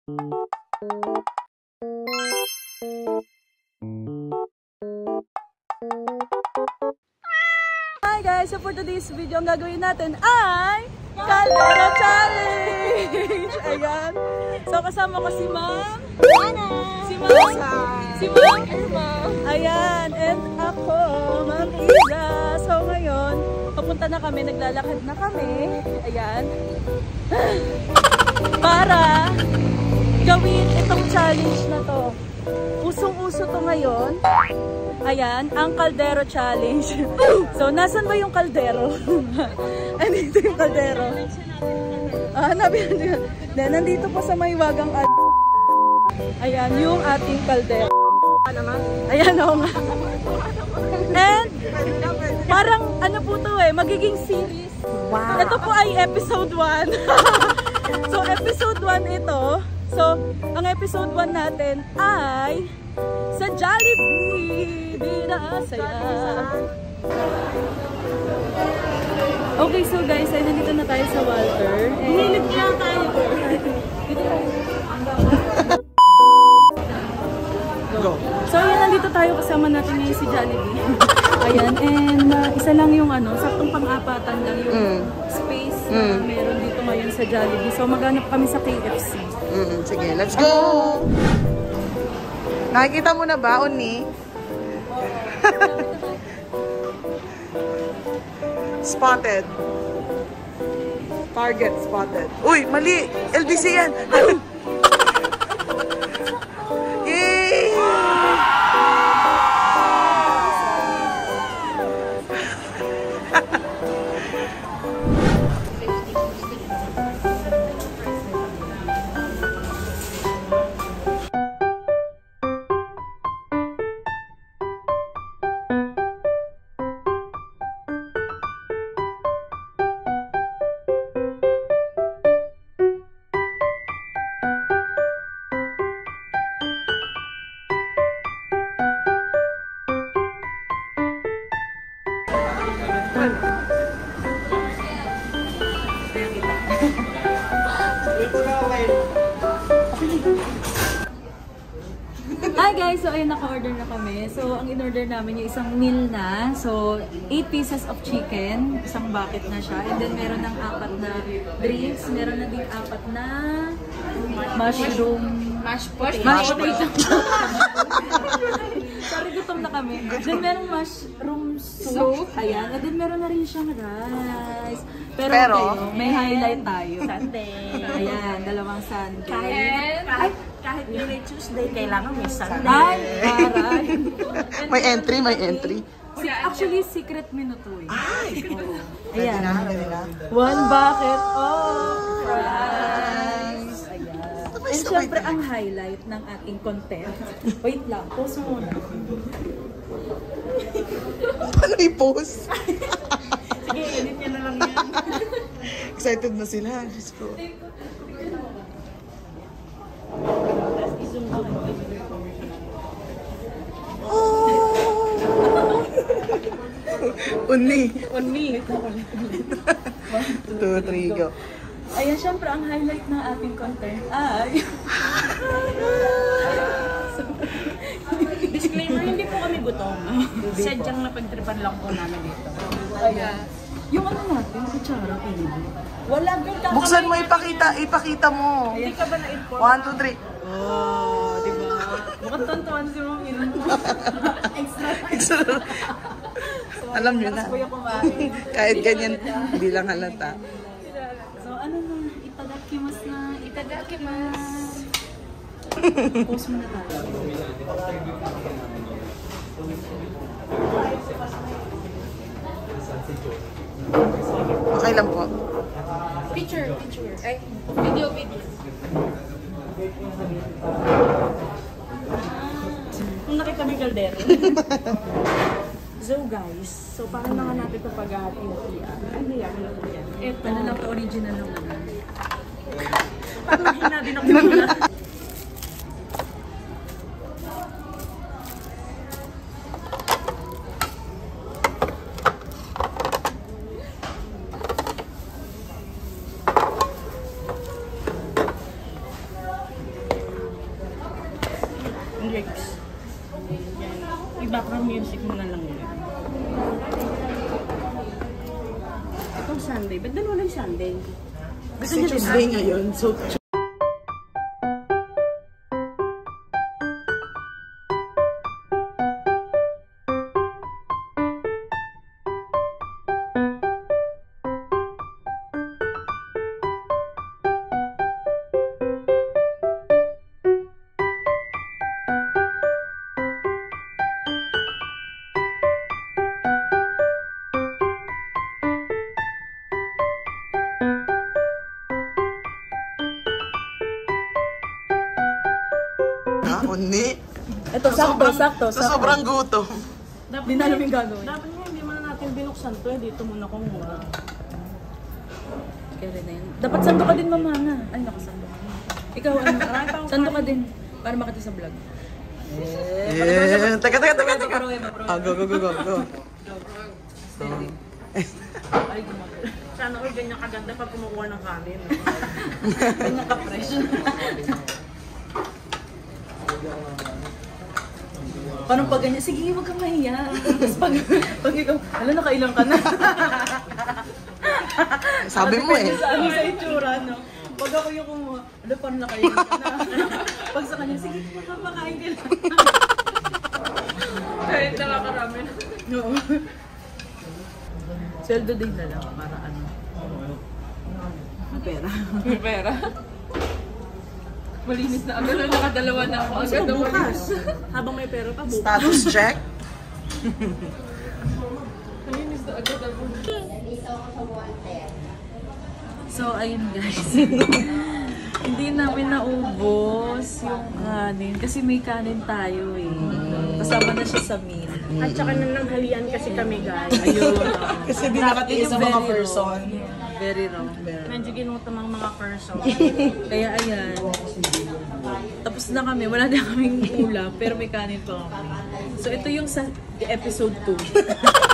Hi guys! So for today's video, ang gagawin natin ay Caldero Challenge! Ayan. So kasama ko si Ma'am Ana. Si Ma'am Irma. Ayan. And ako, Ma'am Iza. So ngayon, papunta na kami, naglalakad na kami. Ayan. Para gawin itong challenge na to. Usong-uso to ngayon. Ayan, ang Caldero Challenge. So, nasan ba yung kaldero? Andito yung kaldero. Nandito po sa Maywagang. Ayan, yung ating kaldero. Ayan, oo nga. And, parang ano po to magiging series. Wow. Ito po ay episode 1. So, episode 1 ito. So, ang episode 1 natin ay sa Jollibee! Bida saya! Okay, so guys, ay nandito na tayo sa Walter. Hilig lang tayo. Go! So, ayan, nandito tayo kasama natin ngayon si Jollibee. Ayan, and isa lang yung saktong pang-apatan lang yung space na meron dito ngayon sa Jollibee. So, maghanap kami sa KFC. Sige, let's go! Nakikita mo na ba, Uni? Spotted. Target spotted. Uy, mali! LBC yan! Yay! Hi guys! So ayun, naka-order na kami. So ang in-order namin yung isang meal na. So 8 pieces of chicken. Isang bucket na siya. And then meron ng 4 na drinks. Meron na din 4 na mushroom. Mashed potato. Sorry, gutom na kami. Then meron mushroom soup. Ayan. And then meron na rin siyang rice. Pero okay, may highlight tayo. Sunday. Ayan, 2 Sunday. Kahit may Tuesday, kailangan may Sunday. Ay, aray. May entry. Actually, secret menu to eh. Ay! Ayan. Ready na. 1 bucket of fries. Ayan. And syempre, ang highlight ng ating content. Wait lang, pause muna. Paano i-post? Sige, edit niya na lang yan. Excited na sila. Diyos ko. Uni. 1 2, 3, go. Ayan, syempre, ang highlight ng ating content ay... Disclaimer, hindi po kami gutom. Sadyang napagtripan lang po namin dito. Ayan. Yung natin, kutsara, Wala din ka. Buksan mo, ipakita mo. Hindi ka ba na-inform? 1, 2, 3. Oh, diba? Mukhang tontuan si Mami. Extra. Alam nyo na. Kahit ganyan, hindi lang halata. So, ano na? Itadakimasu na. Itadakimasu. Pause muna tayo. Okay lang po. Picture. Ay, video. Kung nakita mo yung kaldero. So guys, paano na nga natin ito pag-hati-hatian? Ano yan? Ito. Ano lang ito, original lang naman. Parang hinabi na muna. lyrics. Yan. I-background music mo na lang yun. Itong Sunday. Ba't dalawa lang Sunday? Gusto niyo Tuesday ngayon, so uni. Ito, sakto. Sa sobrang gutom. Hindi na namin gagawin. Dapat nga hindi man natin binuksan to. Dito muna ko muna. Kaya na yun. Dapat sando ka din, mamana. Ay, nakasando ka. Ikaw, ano? Sando ka din. Para makita sa vlog. Teka. Go. Ay, gumagano. Sana ko ganyan kaganda pag kumukuha ng kanin. Ganyan ka-fresh. Parang pag ganyan, sige, huwag kang mahiya. Tapos pag ikaw, nakailang ka na. Sabi mo eh. Sa itsura, no? Pag ako yung kumuha, parang nakailang ka na. Pag sa kanya, sige, makapakain ka na. Kahit nakakarami na. Oo. Sweldo din na lang, para ano. May pera. Malinis na agad. Nakadalawa na ako. Agad na bukas. Habang may pera pa, bukas. Status check. Malinis na agad ako. So, ayun guys. Hindi namin naubos yung kanin. Kasi may kanin tayo eh. Kasama na siya sa meal. At saka nang naghalian kasi kami, guys. Ayun. Kasi di nakatingin sa mga person. Very wrong. Medyo ginutom ang mga person. Kaya ayan. Tapos na kami. Wala na kaming ulam. Pero may kanin pa kami. So ito yung sa episode 2.